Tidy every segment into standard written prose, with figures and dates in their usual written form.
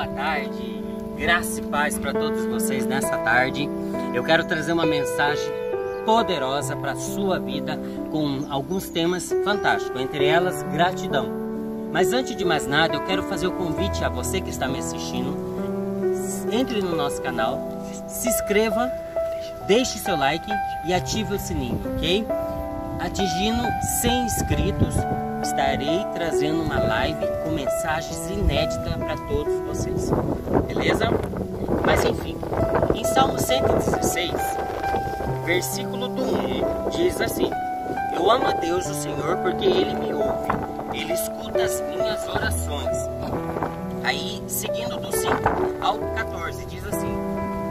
boa tarde, graça e paz para todos vocês nessa tarde. Eu quero trazer uma mensagem poderosa para a sua vida com alguns temas fantásticos, entre elas gratidão. Mas antes de mais nada, eu quero fazer o convite a você que está me assistindo. Entre no nosso canal, se inscreva, deixe seu like e ative o sininho, ok? Atingindo 100 inscritos, estarei trazendo uma live com mensagens inéditas para todos vocês, beleza? Mas enfim, em Salmo 116, versículo do 1, diz assim: eu amo a Deus o Senhor porque Ele me ouve, Ele escuta as minhas orações. Aí, seguindo do 5 ao 14, diz assim: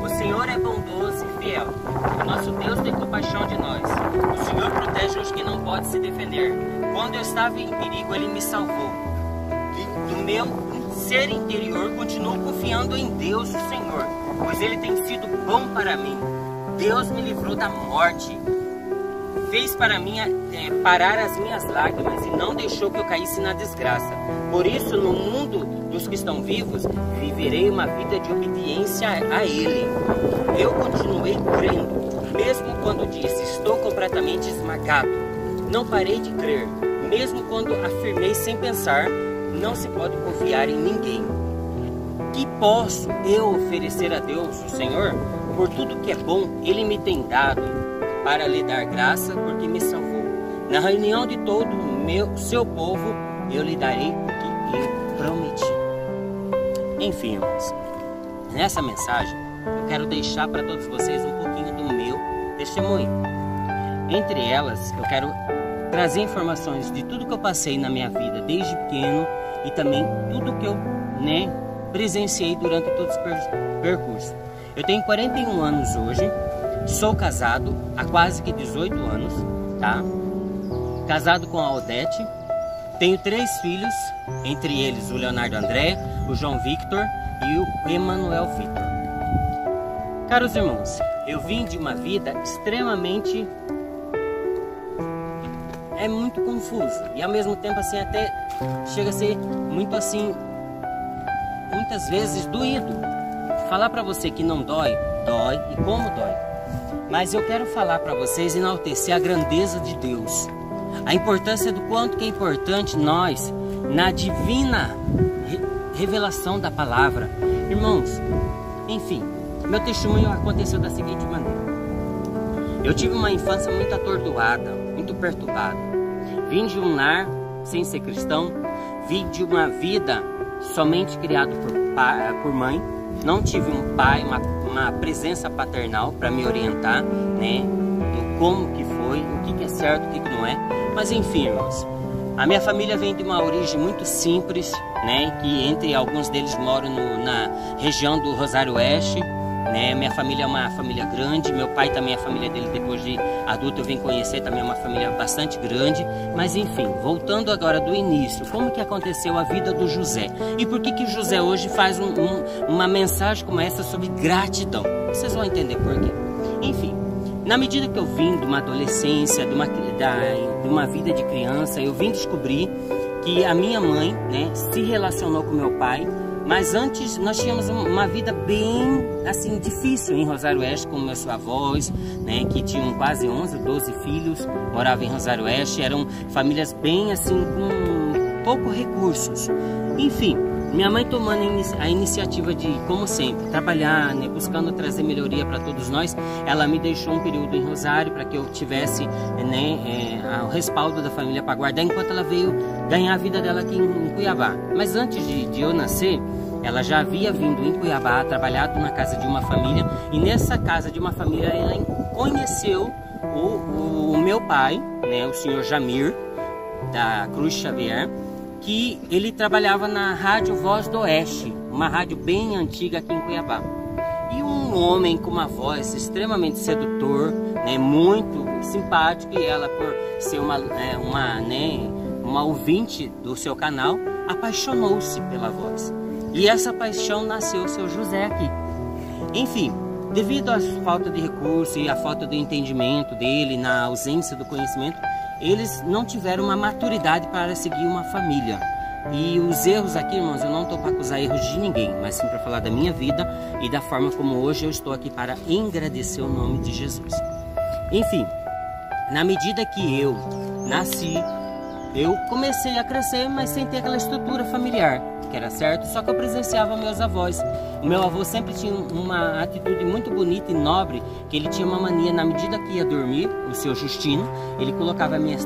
o Senhor é bondoso e fiel, o nosso Deus tem compaixão de nós. O Senhor protege os que não podem se defender. Quando eu estava em perigo, Ele me salvou. E do meu ser interior, continuo confiando em Deus, o Senhor, pois Ele tem sido bom para mim. Deus me livrou da morte, fez para mim parar as minhas lágrimas e não deixou que eu caísse na desgraça. Por isso, no mundo dos que estão vivos, viverei uma vida de obediência a Ele. Eu continuei crendo, mesmo quando disse, estou completamente esmagado. Não parei de crer, mesmo quando afirmei sem pensar, não se pode confiar em ninguém. Que posso eu oferecer a Deus, o Senhor? Por tudo que é bom, Ele me tem dado, para lhe dar graça, porque me salvou. Na reunião de todo o seu povo, eu lhe darei o que eu prometi. Enfim, irmãos, nessa mensagem, eu quero deixar para todos vocês um pouquinho do meu testemunho. Entre elas, eu quero trazer informações de tudo que eu passei na minha vida desde pequeno e também tudo que eu presenciei durante todo esse percurso. Eu tenho 41 anos hoje, sou casado há quase que 18 anos, tá? Casado com a Odete, tenho 3 filhos, entre eles o Leonardo André, o João Victor e o Emanuel Victor. Caros irmãos, eu vim de uma vida extremamente... muito confuso e ao mesmo tempo assim até chega a ser muito assim, muitas vezes doído. Falar para você que não dói, dói e como dói. Mas eu quero falar para vocês enaltecer a grandeza de Deus, a importância do quanto que é importante nós na divina revelação da palavra. Irmãos, enfim, meu testemunho aconteceu da seguinte maneira. Eu tive uma infância muito atordoada, muito perturbada. Vim de um lar sem ser cristão, vim de uma vida somente criado por mãe. Não tive um pai, uma presença paternal para me orientar, do como que foi, o que é certo, o que não é. Mas enfim, irmãos, a minha família vem de uma origem muito simples, que entre alguns deles moram na região do Rosário Oeste. Minha família é uma família grande, meu pai também, a família dele depois de adulto eu vim conhecer, também é uma família bastante grande. Mas enfim, voltando agora do início, como que aconteceu a vida do José? E por que o José hoje faz uma mensagem como essa sobre gratidão? Vocês vão entender por quê. Enfim, na medida que eu vim de uma adolescência, de uma vida de criança, eu vim descobrir que a minha mãe se relacionou com meu pai. Mas antes nós tínhamos uma vida bem assim difícil em Rosário Oeste com meus avós, que tinham quase 11, 12 filhos, moravam em Rosário Oeste, eram famílias bem assim com poucos recursos. Enfim, minha mãe tomando a iniciativa de, como sempre, trabalhar, buscando trazer melhoria para todos nós, ela me deixou um período em Rosário para que eu tivesse o respaldo da família para guardar, enquanto ela veio ganhar a vida dela aqui em Cuiabá. Mas antes de eu nascer, ela já havia vindo em Cuiabá, trabalhado na casa de uma família, e nessa casa de uma família ela conheceu o meu pai, o senhor Jamir, da Cruz Xavier, que ele trabalhava na Rádio Voz do Oeste, uma rádio bem antiga aqui em Cuiabá. E um homem com uma voz extremamente sedutor, muito simpático, e ela, por ser uma ouvinte do seu canal, apaixonou-se pela voz. E essa paixão nasceu o seu José aqui. Enfim, devido à falta de recurso e à falta de entendimento dele, na ausência do conhecimento, eles não tiveram uma maturidade para seguir uma família. E os erros aqui, irmãos, eu não estou para acusar erros de ninguém, mas sim para falar da minha vida e da forma como hoje eu estou aqui para engrandecer o nome de Jesus. Enfim, na medida que eu nasci, eu comecei a crescer, mas sem ter aquela estrutura familiar, que era certo, só que eu presenciava meus avós. O meu avô sempre tinha uma atitude muito bonita e nobre, que ele tinha uma mania, na medida que ia dormir, o seu Justino, ele colocava minhas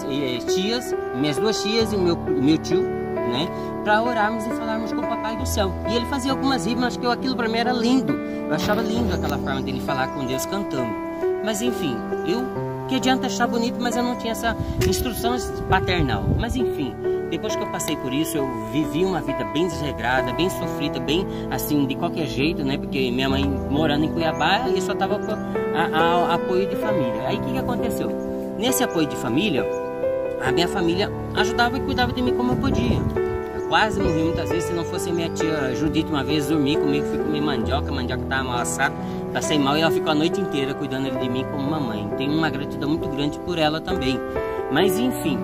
minhas duas tias e o meu tio, né, para orarmos e falarmos com o Papai do Céu. E ele fazia algumas rimas, que aquilo para mim era lindo, eu achava lindo aquela forma dele falar com Deus cantando. Mas enfim, que adianta achar bonito, mas eu não tinha essa instrução paternal. Mas enfim, depois que eu passei por isso, eu vivi uma vida bem desregrada, bem sofrida, bem assim, de qualquer jeito, né? Porque minha mãe morando em Cuiabá e só tava com apoio de família. Aí o que aconteceu? Nesse apoio de família, a minha família ajudava e cuidava de mim como eu podia. Eu quase morri muitas vezes, se não fosse minha tia Judite uma vez dormir comigo, fui comer mandioca, a mandioca estava mal assada, passei mal e ela ficou a noite inteira cuidando de mim como uma mãe. Tenho uma gratidão muito grande por ela também. Mas enfim,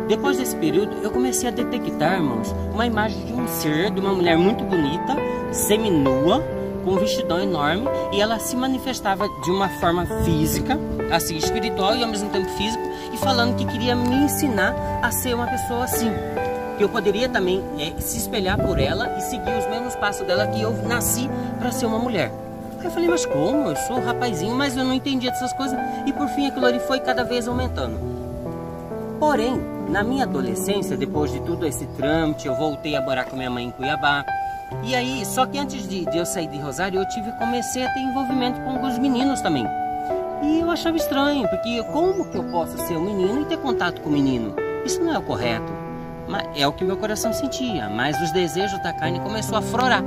depois desse período eu comecei a detectar, irmãos, uma imagem de um ser, de uma mulher muito bonita, seminua, com um vestidão enorme, e ela se manifestava de uma forma física, assim, espiritual e ao mesmo tempo físico, e falando que queria me ensinar a ser uma pessoa assim. Que eu poderia também se espelhar por ela e seguir os mesmos passos dela, que eu nasci para ser uma mulher. Aí eu falei, mas como? Eu sou um rapazinho, mas eu não entendia dessas coisas. E por fim aquilo ali foi cada vez aumentando. Porém, na minha adolescência, depois de tudo esse trâmite, eu voltei a morar com minha mãe em Cuiabá. E aí, só que antes de eu sair de Rosário, comecei a ter envolvimento com alguns meninos também. E eu achava estranho, porque como que eu posso ser um menino e ter contato com o menino? Isso não é o correto. Mas é o que meu coração sentia, mas os desejos da carne começou a aflorar.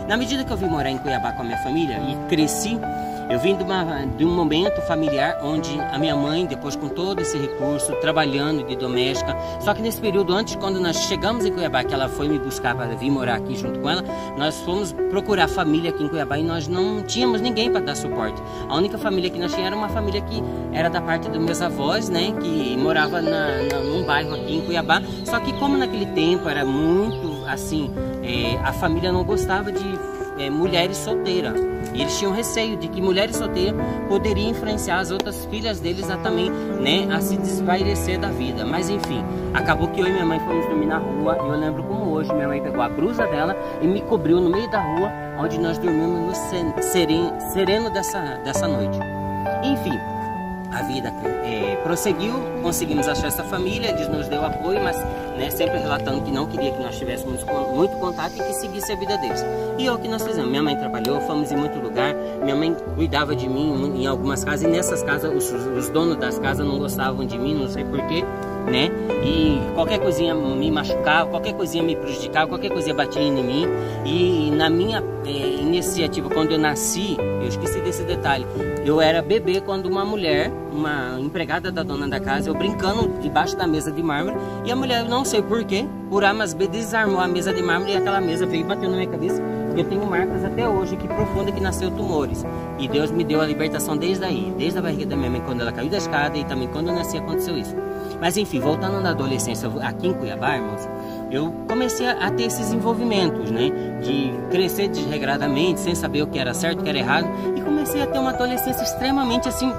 Na medida que eu vim morar em Cuiabá com a minha família e cresci, eu vim de um momento familiar onde a minha mãe, depois com todo esse recurso, trabalhando de doméstica, só que nesse período antes, quando nós chegamos em Cuiabá, que ela foi me buscar para vir morar aqui junto com ela, nós fomos procurar família aqui em Cuiabá e nós não tínhamos ninguém para dar suporte. A única família que nós tínhamos era uma família que era da parte dos meus avós, né, que morava num bairro aqui em Cuiabá, só que como naquele tempo era muito assim, a família não gostava de mulheres solteiras. E eles tinham receio de que mulheres solteiras poderiam influenciar as outras filhas deles a também, né, a se desvairecer da vida. Mas enfim, acabou que eu e minha mãe fomos dormir na rua. E eu lembro como hoje, minha mãe pegou a blusa dela e me cobriu no meio da rua, onde nós dormimos no sereno dessa noite. Enfim, a vida prosseguiu, conseguimos achar essa família, eles nos deu apoio, mas né, sempre relatando que não queria que nós tivéssemos muito contato e que seguisse a vida deles. E é o que nós fizemos. Minha mãe trabalhou, fomos em muito lugar, minha mãe cuidava de mim em algumas casas, e nessas casas os donos das casas não gostavam de mim, não sei porquê, né? E qualquer coisinha me machucava, qualquer coisinha me prejudicava, qualquer coisinha batia em mim. E na minha iniciativa, quando eu nasci, eu esqueci desse detalhe, eu era bebê quando uma mulher, uma empregada da dona da casa, eu brincando debaixo da mesa de mármore, e a mulher, não sei porquê, por A mais B, desarmou a mesa de mármore e aquela mesa veio e bateu na minha cabeça. Eu tenho marcas até hoje que profunda, que nasceu tumores. E Deus me deu a libertação desde aí, desde a barriga da minha mãe, quando ela caiu da escada, e também quando eu nasci aconteceu isso. Mas enfim, voltando na adolescência, aqui em Cuiabá, irmãos, eu comecei a ter esses envolvimentos, né? De crescer desregradamente, sem saber o que era certo, o que era errado. E comecei a ter uma adolescência extremamente, assim,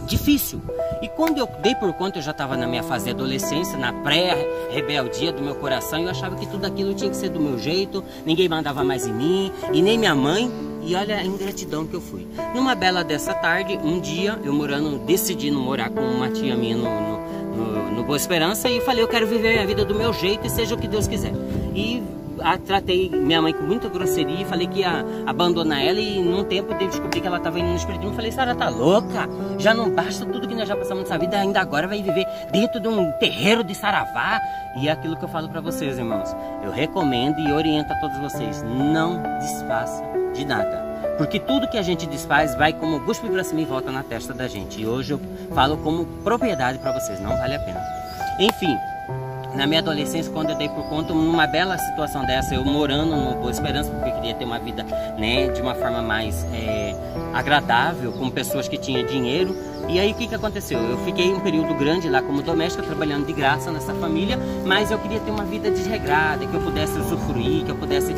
difícil. E quando eu dei por conta, eu já estava na minha fase de adolescência, na pré-rebeldia do meu coração, e eu achava que tudo aquilo tinha que ser do meu jeito, ninguém mandava mais em mim, e nem minha mãe. E olha a ingratidão que eu fui. Numa bela dessa tarde, um dia, eu decidindo morar com uma tia minha no Boa Esperança, e falei, eu quero viver a minha vida do meu jeito e seja o que Deus quiser. E tratei minha mãe com muita grosseria e falei que ia abandonar ela, e num tempo eu descobri que ela estava indo no espiritismo. Eu falei, Sara, tá louca? Já não basta tudo que nós já passamos nessa vida, ainda agora vai viver dentro de um terreiro de saravá. E é aquilo que eu falo para vocês, irmãos, eu recomendo e oriento a todos vocês, não desfaça de nada, porque tudo que a gente desfaz vai como cuspe pra cima e volta na testa da gente. E hoje eu falo como propriedade para vocês, não vale a pena. Enfim, na minha adolescência, quando eu dei por conta, numa bela situação dessa, eu morando no Boa Esperança, porque eu queria ter uma vida, né, de uma forma mais agradável, com pessoas que tinham dinheiro, E aí o que aconteceu? Eu fiquei um período grande lá como doméstica, trabalhando de graça nessa família, mas eu queria ter uma vida desregrada, que eu pudesse usufruir, que eu pudesse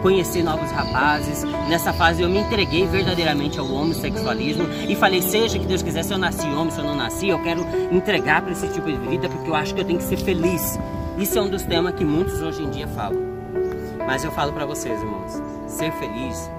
conhecer novos rapazes. Nessa fase eu me entreguei verdadeiramente ao homossexualismo e falei, seja que Deus quiser, se eu nasci homem, se eu não nasci, eu quero entregar para esse tipo de vida, porque eu acho que eu tenho que ser feliz. Isso é um dos temas que muitos hoje em dia falam. Mas eu falo para vocês, irmãos, ser feliz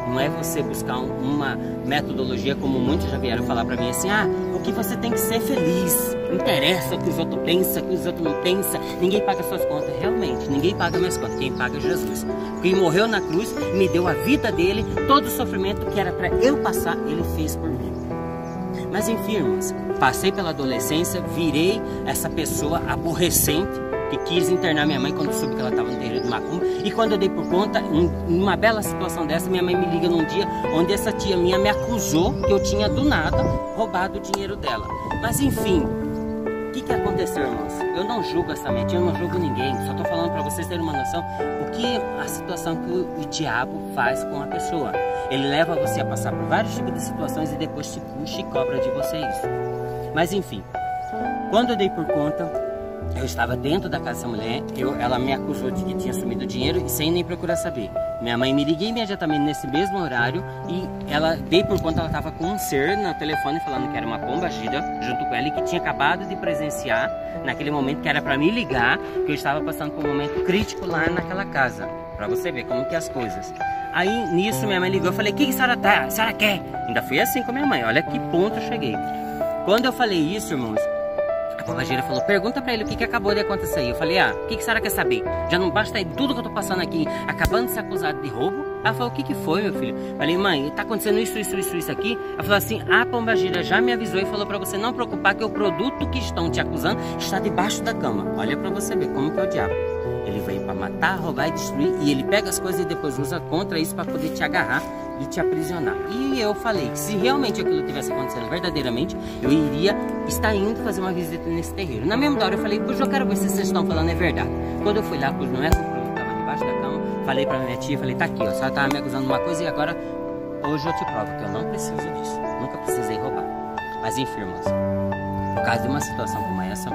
não é você buscar uma metodologia como muitos já vieram falar para mim assim, o que você tem que ser feliz, interessa o que os outros pensam, o que os outros não pensam, ninguém paga suas contas. Realmente, ninguém paga minhas contas, quem paga é Jesus. Quem morreu na cruz, me deu a vida dele, todo o sofrimento que era para eu passar, ele fez por mim. Mas enfim, irmãos, passei pela adolescência, virei essa pessoa aborrecente, que quis internar minha mãe quando soube que ela estava no terreiro de macumba. E quando eu dei por conta, em uma bela situação dessa, minha mãe me liga num dia onde essa tia minha me acusou que eu tinha do nada roubado o dinheiro dela. Mas enfim, o que aconteceu, irmãos? Eu não julgo essa minha tia, eu não julgo ninguém. Só estou falando para vocês terem uma noção o que a situação que o diabo faz com a pessoa. Ele leva você a passar por vários tipos de situações e depois te puxa e cobra de você isso. Mas enfim, quando eu dei por conta, eu estava dentro da casa dessa mulher, ela me acusou de que tinha sumido o dinheiro e sem nem procurar saber. Minha mãe me ligou imediatamente nesse mesmo horário e ela, dei por conta, ela estava com um ser no telefone falando que era uma pombagira junto com ela e que tinha acabado de presenciar naquele momento, que era para me ligar, que eu estava passando por um momento crítico lá naquela casa, para você ver como que é as coisas. Aí nisso minha mãe ligou, eu falei, o que a senhora quer? Ainda fui assim com a minha mãe, olha que ponto eu cheguei. Quando eu falei isso, irmãos, a pombagira falou, pergunta pra ele o que acabou de acontecer aí. Eu falei, o que a senhora quer saber? Já não basta aí tudo que eu tô passando aqui, acabando de ser acusado de roubo? Ela falou, o que foi, meu filho? Eu falei, mãe, tá acontecendo isso aqui. Ela falou assim, a pombagira já me avisou e falou pra você não preocupar que o produto que estão te acusando está debaixo da cama. Olha pra você ver como que é o diabo. Ele veio pra matar, roubar e destruir, e ele pega as coisas e depois usa contra isso pra poder te agarrar e te aprisionar. E eu falei que se realmente aquilo tivesse acontecendo verdadeiramente, eu iria estar indo fazer uma visita nesse terreiro. Na mesma hora eu falei, puxa, eu quero ver se vocês estão falando é verdade. Quando eu fui lá, puxa, não é que o produto estava debaixo da cama, falei pra minha tia, falei, tá aqui, ó, a senhora estava me acusando de uma coisa e agora, hoje eu te provo que eu não preciso disso, nunca precisei roubar. Mas enfim, irmãos, por causa de uma situação como essa,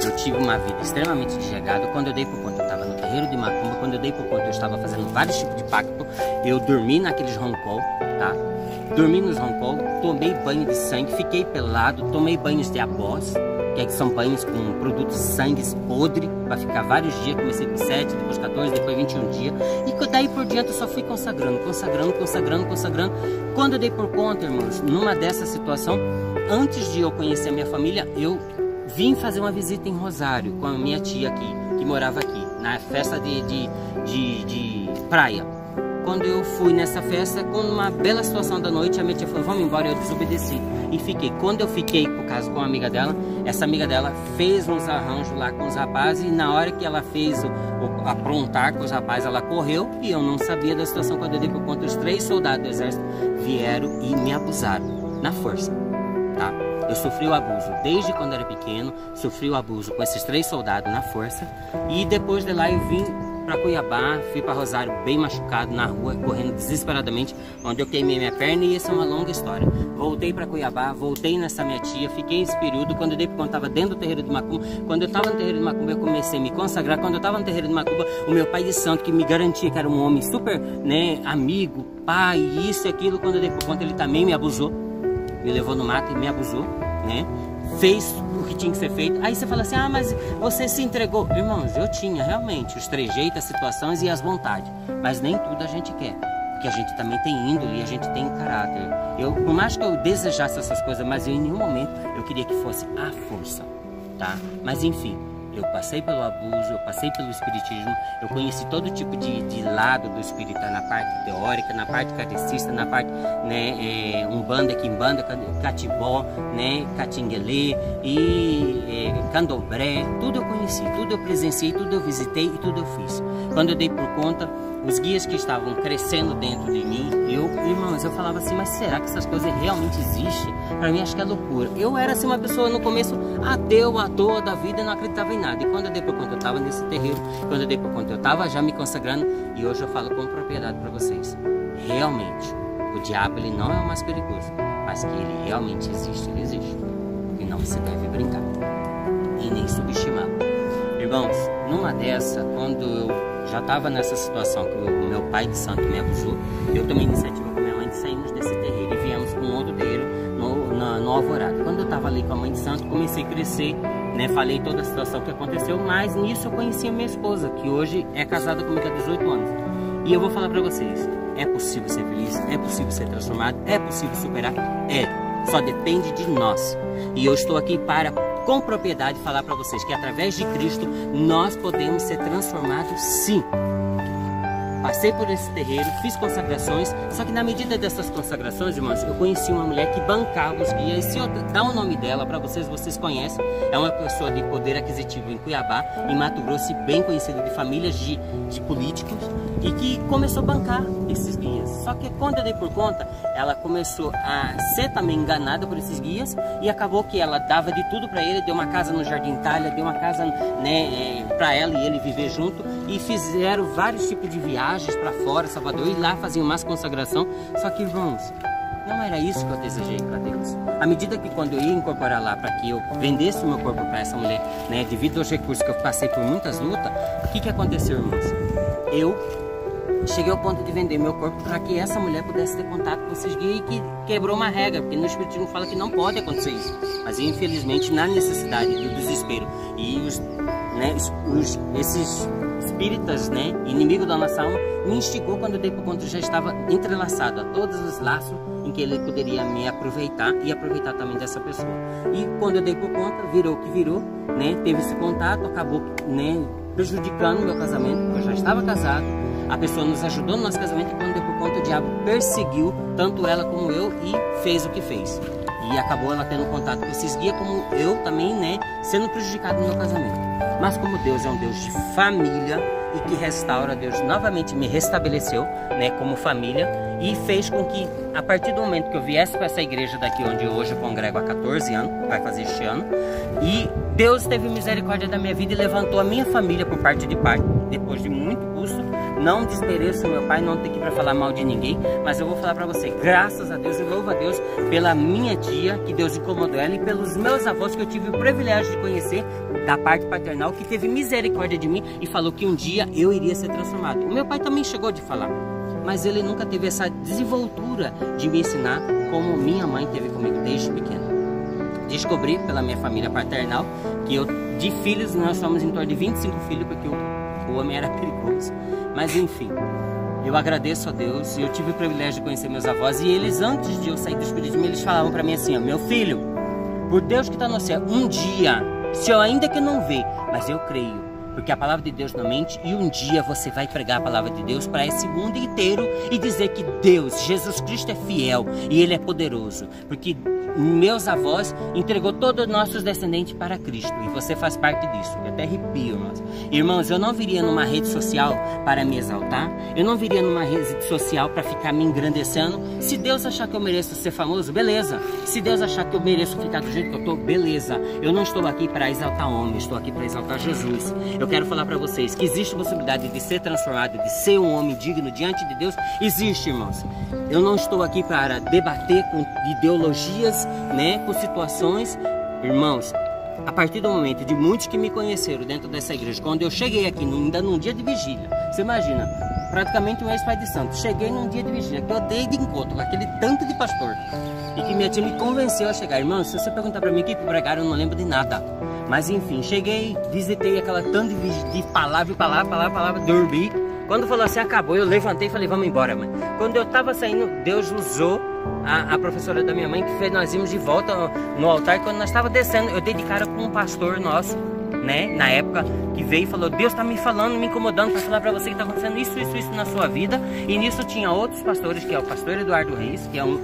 eu tive uma vida extremamente desregrada. Quando eu dei por conta, eu estava no terreiro de macumba. Quando eu dei por conta, eu estava fazendo vários tipos de pacto. Eu dormi naqueles roncol, tá? Dormi nos roncol, tomei banho de sangue, fiquei pelado, tomei banhos de abós, que são banhos com produtos sangues podre, para ficar vários dias. Comecei com 7, depois 14, depois 21 dias. E daí por diante eu só fui consagrando. Quando eu dei por conta, irmãos, numa dessa situação, antes de eu conhecer a minha família, eu vim fazer uma visita em Rosário com a minha tia aqui, que morava aqui, na festa de praia. Quando eu fui nessa festa, com uma bela situação da noite, a minha tia falou, vamos embora, eu desobedeci. E fiquei. Quando eu fiquei, por causa com uma amiga dela, essa amiga dela fez uns arranjos lá com os rapazes, e na hora que ela fez o aprontar com os rapazes, ela correu, e eu não sabia da situação. Quando eu dei por conta, os 3 soldados do exército vieram e me abusaram, na força, tá? Eu sofri o abuso desde quando era pequeno, sofri o abuso com esses 3 soldados na força, e depois de lá eu vim para Cuiabá, fui para Rosário bem machucado na rua, correndo desesperadamente, onde eu queimei minha perna, e essa é uma longa história. Voltei para Cuiabá, voltei nessa minha tia, fiquei esse período, quando eu dei por conta, estava dentro do terreiro de macumba. Quando eu estava no terreiro de macumba, eu comecei a me consagrar. Quando eu estava no terreiro de macumba, o meu pai de santo, que me garantia que era um homem super, né, amigo, pai, isso e aquilo, quando eu dei por conta, ele também me abusou, me levou no mato e me abusou, né? Fez o que tinha que ser feito. Aí você fala assim, mas você se entregou. Irmãos, eu tinha realmente os trejeitos, as situações e as vontades, mas nem tudo a gente quer, porque a gente também tem índole e a gente tem caráter. Por mais que eu desejasse essas coisas, mas em nenhum momento eu queria que fosse à força, tá? Mas enfim, eu passei pelo abuso, eu passei pelo espiritismo, eu conheci todo tipo de lado do espírita, na parte teórica, na parte catecista, na parte, né, umbanda, quimbanda, catibó, né, catinguelê e candomblé, tudo eu conheci, tudo eu presenciei, tudo eu visitei e tudo eu fiz. Quando eu dei por conta, os guias que estavam crescendo dentro de mim, irmãos, eu falava assim, mas será que essas coisas realmente existem? Para mim, acho que é loucura. Eu era assim uma pessoa no começo ateu, à toa da vida, e não acreditava em nada. E quando eu dei por conta, eu estava nesse terreiro, quando eu dei por conta, eu estava já me consagrando, e hoje eu falo com propriedade para vocês. Realmente, o diabo, ele não é o mais perigoso, mas que ele realmente existe, ele existe. E não se deve brincar e nem subestimá-lo. Irmãos, numa dessa, quando eu já estava nessa situação que o meu pai de santo me abusou, eu tomei iniciativa com minha mãe de sairmos desse terreiro e viemos para um outro terreiro no Alvorada. Quando eu estava ali com a mãe de santo, comecei a crescer, né? Falei toda a situação que aconteceu, mas nisso eu conheci a minha esposa, que hoje é casada comigo há 18 anos. E eu vou falar para vocês, é possível ser feliz, é possível ser transformado, é possível superar, só depende de nós. E eu estou aqui para, com propriedade, falar para vocês que através de Cristo nós podemos ser transformados, sim. Passei por esse terreiro, fiz consagrações, só que na medida dessas consagrações, irmãos, eu conheci uma mulher que bancava os guias. Se eu dar o nome dela para vocês, vocês conhecem. É uma pessoa de poder aquisitivo em Cuiabá, em Mato Grosso, bem conhecida de famílias de políticos, e que começou a bancar esses guias. Só que quando eu dei por conta, ela começou a ser também enganada por esses guias, e acabou que ela dava de tudo para ele, deu uma casa no Jardim Itália, deu uma casa, né, para ela e ele viver junto, e fizeram vários tipos de viagens para fora, Salvador, e lá faziam mais consagração. Só que, irmãos, não era isso que eu desejei para Deus. À medida que quando eu ia incorporar lá para que eu vendesse o meu corpo para essa mulher, né, devido aos recursos que eu passei por muitas lutas, o que aconteceu, irmãos? Eu cheguei ao ponto de vender meu corpo para que essa mulher pudesse ter contato com esses guias, e que quebrou uma regra, porque no Espiritismo fala que não pode acontecer isso. Mas infelizmente, na necessidade do desespero e esses espíritas, né, inimigo da nossa alma, me instigou. Quando eu dei por conta, eu já estava entrelaçado a todos os laços em que ele poderia me aproveitar e aproveitar também dessa pessoa. E quando eu dei por conta, virou o que virou, né, teve esse contato, acabou, né, prejudicando o meu casamento. Eu já estava casado, a pessoa nos ajudou no nosso casamento, e quando deu por conta, o diabo perseguiu tanto ela como eu e fez o que fez. E acabou ela tendo contato com esses guias, como eu também, né, sendo prejudicado no meu casamento. Mas como Deus é um Deus de família e que restaura, Deus novamente me restabeleceu, né, como família, e fez com que, a partir do momento que eu viesse para essa igreja daqui onde hoje eu congrego há 14 anos, vai fazer este ano, e Deus teve misericórdia da minha vida e levantou a minha família por parte de pai, depois de muito custo. Não desmereço meu pai, não tenho aqui para falar mal de ninguém, mas eu vou falar para você, graças a Deus, eu louvo a Deus pela minha tia, que Deus incomodou ela, e pelos meus avós, que eu tive o privilégio de conhecer, da parte paternal, que teve misericórdia de mim e falou que um dia eu iria ser transformado. O meu pai também chegou de falar, mas ele nunca teve essa desenvoltura de me ensinar como minha mãe teve comigo desde pequeno. Descobri pela minha família paternal que de filhos, nós somos em torno de 25 filhos, porque o homem era perigoso. Mas enfim, eu agradeço a Deus, e eu tive o privilégio de conhecer meus avós, e eles, antes de eu sair do Espiritismo, eles falavam para mim assim, ó, meu filho, por Deus que está no céu, um dia, se eu ainda que não vê, mas eu creio, porque a palavra de Deus não mente, e um dia você vai pregar a palavra de Deus para esse mundo inteiro e dizer que Deus, Jesus Cristo é fiel e Ele é poderoso, porque meus avós entregou todos os nossos descendentes para Cristo, e você faz parte disso. Eu até arrepio, irmãos. Irmãos, eu não viria numa rede social para me exaltar, eu não viria numa rede social para ficar me engrandecendo. Se Deus achar que eu mereço ser famoso, beleza. Se Deus achar que eu mereço ficar do jeito que eu estou, beleza. Eu não estou aqui para exaltar homem, estou aqui para exaltar Jesus. Eu quero falar para vocês que existe a possibilidade de ser transformado, de ser um homem digno diante de Deus. Existe, irmãos. Eu não estou aqui para debater com ideologias, né, com situações. Irmãos, a partir do momento de muitos que me conheceram dentro dessa igreja, quando eu cheguei aqui, ainda num dia de vigília, você imagina, praticamente um ex-pai de santo, cheguei num dia de vigília, que eu dei de encontro com aquele tanto de pastor, e que minha tia me convenceu a chegar. Irmãos, se você perguntar para mim o que pregaram, eu não lembro de nada. Mas enfim, cheguei, visitei aquela tanto de palavra, dormi. Quando falou assim, acabou, eu levantei e falei, vamos embora, mãe. Quando eu tava saindo, Deus usou a professora da minha mãe, que fez nós irmos de volta no altar. Quando nós estava descendo, eu dei de cara com um pastor nosso, né, na época, que veio e falou, Deus tá me falando, me incomodando para falar para você que tá acontecendo isso na sua vida. E nisso tinha outros pastores, que é o pastor Eduardo Reis, que é o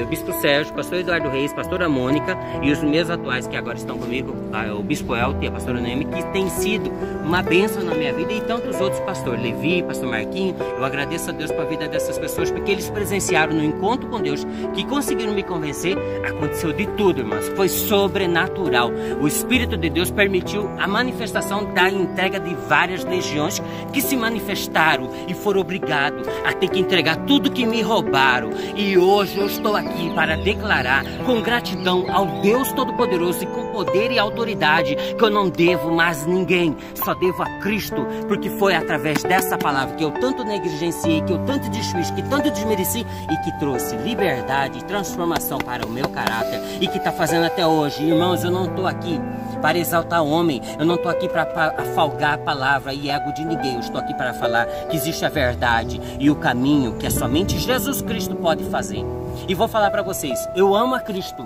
Bispo Sérgio, pastor Eduardo Reis, pastora Mônica, e os meus atuais que agora estão comigo, o Bispo Elton e a pastora Noemi, que tem sido uma bênção na minha vida, e tantos outros pastores, Levi, pastor Marquinho. Eu agradeço a Deus pela vida dessas pessoas, porque eles presenciaram no encontro com Deus, que conseguiram me convencer. Aconteceu de tudo, irmãos, foi sobrenatural. O Espírito de Deus permitiu a manifestação da entrega de várias legiões que se manifestaram e foram obrigados a ter que entregar tudo que me roubaram. E hoje eu estou aqui para declarar com gratidão ao Deus Todo-Poderoso e com poder e autoridade que eu não devo mais ninguém, só devo a Cristo, porque foi através dessa palavra que eu tanto negligenciei, que eu tanto desfiz, que tanto desmereci e que trouxe liberdade e transformação para o meu caráter e que está fazendo até hoje. Irmãos, eu não estou aqui para exaltar homem, eu não estou aqui para afalgar a palavra e ego de ninguém, eu estou aqui para falar que existe a verdade e o caminho que é somente Jesus Cristo pode fazer. E vou falar para vocês, eu amo a Cristo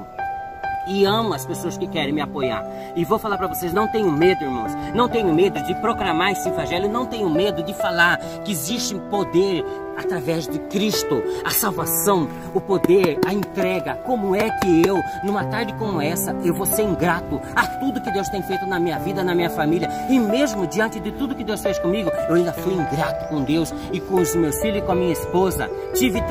e amo as pessoas que querem me apoiar. E vou falar para vocês, não tenho medo, irmãos, não tenho medo de proclamar esse evangelho, não tenho medo de falar que existe poder através de Cristo, a salvação, o poder, a entrega. Como é que eu, numa tarde como essa, eu vou ser ingrato a tudo que Deus tem feito na minha vida, na minha família, e mesmo diante de tudo que Deus fez comigo, eu ainda fui ingrato com Deus e com os meus filhos e com a minha esposa. Tive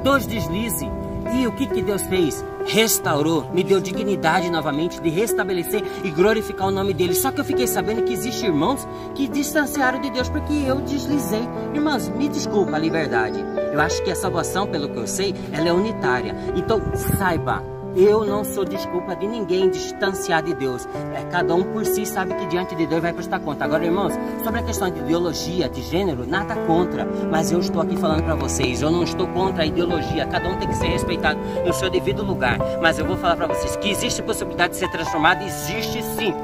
2 deslizes. E o que Deus fez? Restaurou, me deu dignidade novamente de restabelecer e glorificar o nome dele. Só que eu fiquei sabendo que existem irmãos que distanciaram de Deus porque eu deslizei. Irmãos, me desculpa a liberdade. Eu acho que a salvação, pelo que eu sei, ela é unitária. Então, saiba, eu não sou desculpa de ninguém distanciar de Deus. Cada um por si sabe que diante de Deus vai prestar conta. Agora, irmãos, sobre a questão de ideologia, de gênero, nada contra. Mas eu estou aqui falando para vocês, eu não estou contra a ideologia. Cada um tem que ser respeitado no seu devido lugar. Mas eu vou falar para vocês que existe possibilidade de ser transformado, existe sim.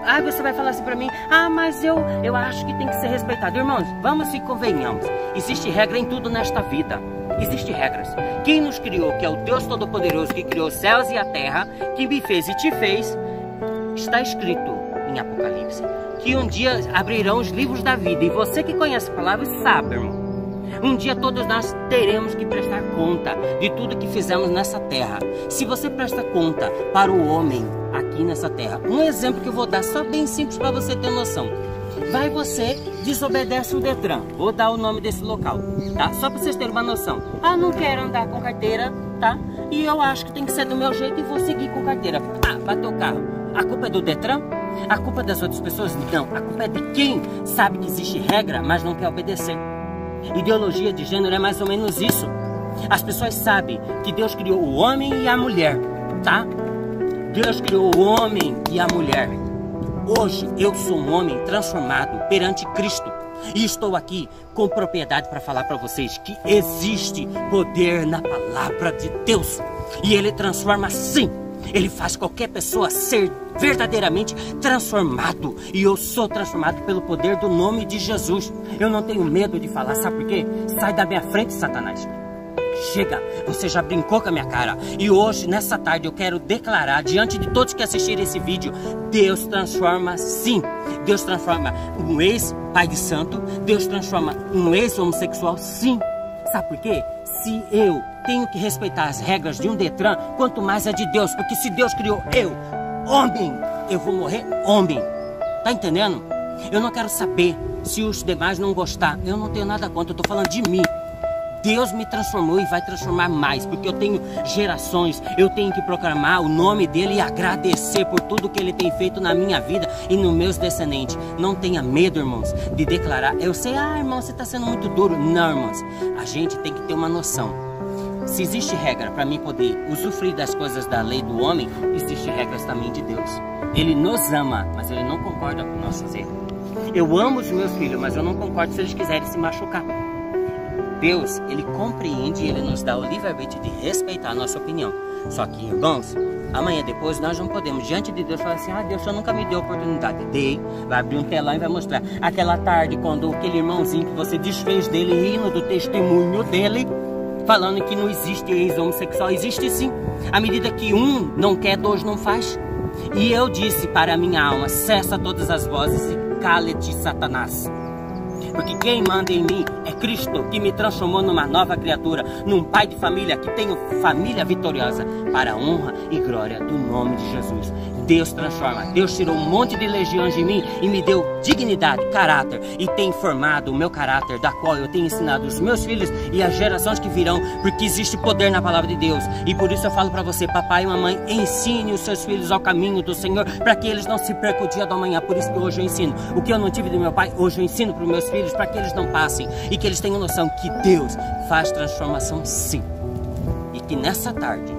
Ah, você vai falar assim para mim, mas eu acho que tem que ser respeitado. Irmãos, vamos e convenhamos. Existe regra em tudo nesta vida. Existem regras. Quem nos criou, que é o Deus Todo-Poderoso, que criou os céus e a terra, que me fez e te fez, está escrito em Apocalipse, que um dia abrirão os livros da vida. E você que conhece a palavra sabe, irmão. Um dia todos nós teremos que prestar conta de tudo que fizemos nessa terra. Se você presta conta para o homem aqui nessa terra, um exemplo que eu vou dar só bem simples para você ter noção. Vai você, desobedece o Detran. Vou dar o nome desse local, tá? Só para vocês terem uma noção. Não quero andar com carteira, tá? E eu acho que tem que ser do meu jeito e vou seguir com carteira. Bateu o carro. A culpa é do Detran? A culpa é das outras pessoas? Não. A culpa é de quem sabe que existe regra, mas não quer obedecer. Ideologia de gênero é mais ou menos isso. As pessoas sabem que Deus criou o homem e a mulher, tá? Deus criou o homem e a mulher. Hoje eu sou um homem transformado perante Cristo e estou aqui com propriedade para falar para vocês que existe poder na palavra de Deus e Ele transforma sim. Ele faz qualquer pessoa ser verdadeiramente transformado. E eu sou transformado pelo poder do nome de Jesus. Eu não tenho medo de falar, sabe por quê? Sai da minha frente, Satanás. Chega, você já brincou com a minha cara. E hoje, nessa tarde, eu quero declarar diante de todos que assistiram esse vídeo: Deus transforma sim. Deus transforma um ex-pai de santo. Deus transforma um ex-homossexual sim. Sabe por quê? Se eu tenho que respeitar as regras de um Detran, quanto mais é de Deus. Porque se Deus criou eu, homem, eu vou morrer homem. Tá entendendo? Eu não quero saber se os demais não gostar. Eu não tenho nada contra, eu tô falando de mim. Deus me transformou e vai transformar mais, porque eu tenho gerações, eu tenho que proclamar o nome dele e agradecer por tudo que ele tem feito na minha vida e nos meus descendentes. Não tenha medo, irmãos, de declarar. Eu sei, irmão, você está sendo muito duro. Não, irmãos, a gente tem que ter uma noção. Se existe regra para mim poder usufruir das coisas da lei do homem, existe regras também de Deus. Ele nos ama, mas ele não concorda com nossos erros. Eu amo os meus filhos, mas eu não concordo se eles quiserem se machucar. Deus, Ele compreende e Ele nos dá o livre-arbítrio de respeitar a nossa opinião. Só que, irmãos, amanhã depois nós não podemos, diante de Deus, falar assim: Deus, o Senhor nunca me deu oportunidade. Dei, vai abrir um telão e vai mostrar. Aquela tarde, quando aquele irmãozinho que você desfez dele, rindo do testemunho dele, falando que não existe ex-homossexual, existe sim. À medida que um não quer, dois não faz. E eu disse para a minha alma: cessa todas as vozes e cale-te, Satanás. Porque quem manda em mim é Cristo, que me transformou numa nova criatura, num pai de família, que tenho família vitoriosa, para a honra e glória do nome de Jesus. Deus transforma. Deus tirou um monte de legiões de mim e me deu dignidade, caráter, e tem formado o meu caráter, da qual eu tenho ensinado os meus filhos e as gerações que virão, porque existe poder na palavra de Deus. E por isso eu falo para você, papai e mamãe, ensine os seus filhos ao caminho do Senhor, para que eles não se percam o dia do amanhã. Por isso que hoje eu ensino. O que eu não tive do meu pai, hoje eu ensino para os meus filhos, para que eles não passem e que eles tenham noção que Deus faz transformação sim. E que nessa tarde,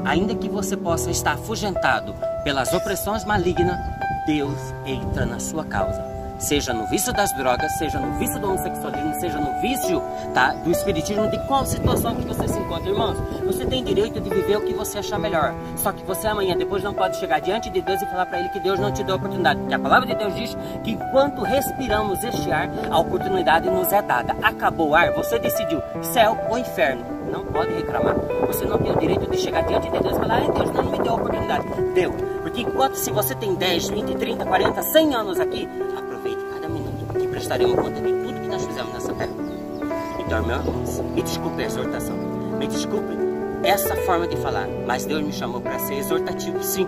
ainda que você possa estar afugentado pelas opressões malignas, Deus entra na sua causa. Seja no vício das drogas, seja no vício do homossexualismo, seja no vício, tá, do espiritismo, de qual situação que você se encontra. Irmãos, você tem direito de viver o que você achar melhor. Só que você amanhã, depois, não pode chegar diante de Deus e falar para Ele que Deus não te deu a oportunidade. Porque a palavra de Deus diz que enquanto respiramos este ar, a oportunidade nos é dada. Acabou o ar, você decidiu céu ou inferno. Não pode reclamar. Você não tem o direito de chegar diante de Deus e falar: ai, Deus não me deu a oportunidade. Deu. Porque enquanto se você tem 10, 20, 30, 40, 100 anos aqui, aproveite cada minuto, porque prestaremos conta de tudo que nós fizemos nessa terra. Então, meus irmãos, me desculpe a exortação, me desculpe essa forma de falar, mas Deus me chamou para ser exortativo, sim.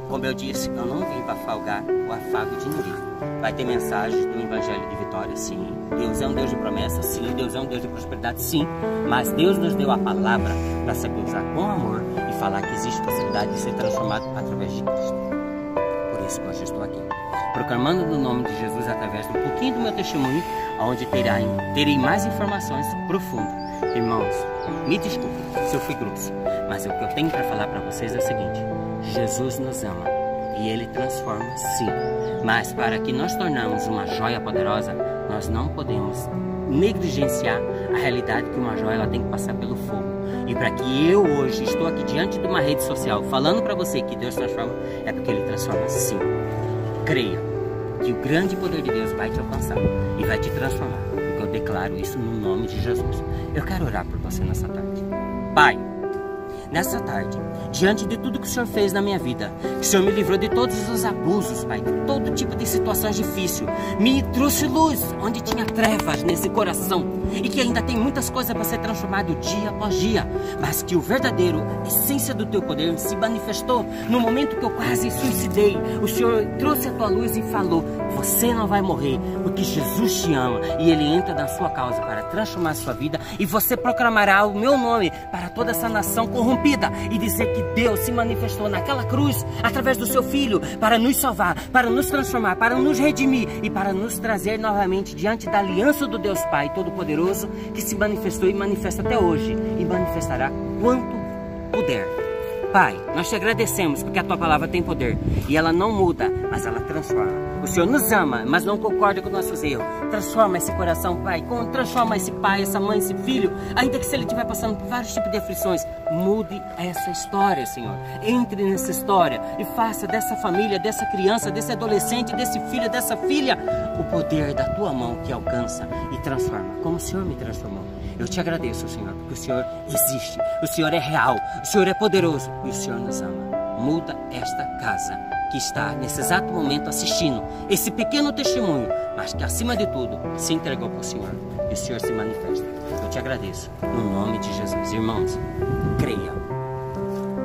Como eu disse, eu não vim para afagar o afago de ninguém. Vai ter mensagens do Evangelho de Vitória, sim. Deus é um Deus de promessa, sim. Deus é um Deus de prosperidade, sim. Mas Deus nos deu a palavra para saber usar com amor e falar que existe possibilidade de ser transformado através de Cristo. Por isso que hoje estou aqui, proclamando no nome de Jesus através de um pouquinho do meu testemunho, onde terei mais informações profundas. Irmãos, me desculpe se eu fui grosso, mas o que eu tenho para falar para vocês é o seguinte: Jesus nos ama e Ele transforma, sim. Mas para que nós tornamos uma joia poderosa, nós não podemos negligenciar a realidade que uma joia ela tem que passar pelo fogo. E para que eu hoje estou aqui diante de uma rede social falando para você que Deus transforma, é porque Ele transforma, sim. Creia que o grande poder de Deus vai te alcançar e vai te transformar. Porque eu declaro isso no nome de Jesus. Eu quero orar por você nessa tarde. Pai, nessa tarde, diante de tudo que o Senhor fez na minha vida, que o Senhor me livrou de todos os abusos, Pai, de todo tipo de situações difíceis, me trouxe luz onde tinha trevas nesse coração, e que ainda tem muitas coisas para ser transformado dia após dia, mas que o verdadeiro essência do teu poder se manifestou no momento que eu quase suicidei. O Senhor trouxe a tua luz e falou: você não vai morrer, porque Jesus te ama e Ele entra na sua causa para transformar a sua vida, e você proclamará o meu nome para toda essa nação corrompida e dizer que Deus se manifestou naquela cruz através do seu Filho para nos salvar, para nos transformar, para nos redimir e para nos trazer novamente diante da aliança do Deus Pai Todo-Poderoso, que se manifestou e manifesta até hoje e manifestará quanto puder. Pai, nós te agradecemos porque a Tua palavra tem poder e ela não muda, mas ela transforma. O Senhor nos ama, mas não concorda com nossos erros. Transforma esse coração, Pai. Transforma esse pai, essa mãe, esse filho. Ainda que se ele estiver passando por vários tipos de aflições, mude essa história, Senhor. Entre nessa história e faça dessa família, dessa criança, desse adolescente, desse filho, dessa filha, o poder da Tua mão que alcança e transforma, como o Senhor me transformou. Eu te agradeço, Senhor, porque o Senhor existe, o Senhor é real, o Senhor é poderoso e o Senhor nos ama. Muda esta casa que está nesse exato momento assistindo esse pequeno testemunho, mas que acima de tudo se entregou para o Senhor e o Senhor se manifesta. Eu te agradeço no nome de Jesus. Irmãos, creia,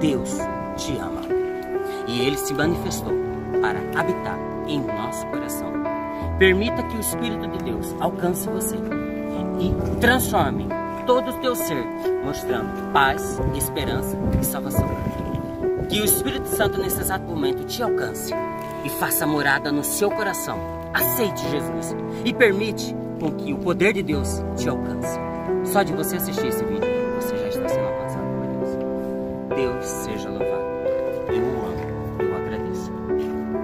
Deus te ama e Ele se manifestou para habitar em nosso coração. Permita que o Espírito de Deus alcance você e transforme todo o teu ser, mostrando paz, esperança e salvação. Que o Espírito Santo nesse exato momento te alcance e faça morada no seu coração. Aceite Jesus e permite com que o poder de Deus te alcance. Só de você assistir esse vídeo, você já está sendo alcançado por Deus. Deus seja louvado. Eu o amo, eu agradeço,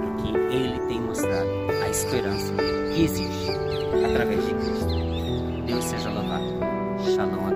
porque Ele tem mostrado a esperança que existe através de Cristo. Deus seja louvado. Shalom.